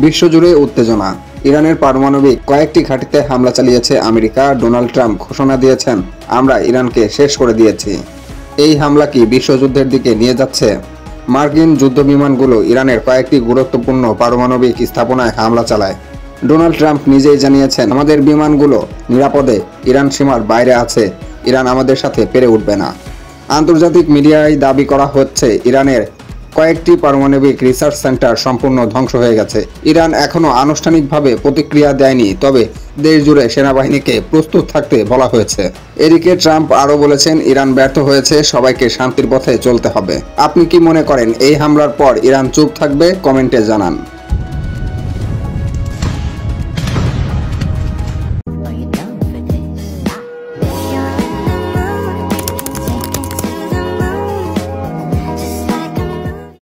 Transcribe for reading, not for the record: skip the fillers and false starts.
বিশ্বজুড়ে উত্তেজনা। ইরানের পারমাণবিক কয়েকটি ঘাঁটিতে হামলা চালিয়েছে আমেরিকা। ডোনাল্ড ট্রাম্প ঘোষণা দিয়েছেন, আমরা ইরানকে শেষ করে দিয়েছি। এই হামলা কি বিশ্বযুদ্ধের দিকে নিয়ে যাচ্ছে? মার্কিন যুদ্ধবিমানগুলো ইরানের কয়েকটি গুরুত্বপূর্ণ পারমাণবিক স্থাপনায় হামলা চালায়। ডোনাল্ড ট্রাম্প নিজেই জানিয়েছেন, আমাদের বিমানগুলো নিরাপদে ইরান সীমার বাইরে আছে, ইরান আমাদের সাথে পেরে উঠবে না। আন্তর্জাতিক মিডিয়ায় দাবি করা হচ্ছে, ইরানের কয়েকটি পারমাণবিক রিসার্চ সেন্টার সম্পূর্ণ ধ্বংস হয়ে গেছে। ইরান এখনও আনুষ্ঠানিকভাবে প্রতিক্রিয়া দেয়নি, তবে দেশজুড়ে সেনাবাহিনীকে প্রস্তুত থাকতে বলা হয়েছে। এদিকে ট্রাম্প আরও বলেছেন, ইরান ব্যর্থ হয়েছে, সবাইকে শান্তির পথে চলতে হবে। আপনি কি মনে করেন এই হামলার পর ইরান চুপ থাকবে? কমেন্টে জানান।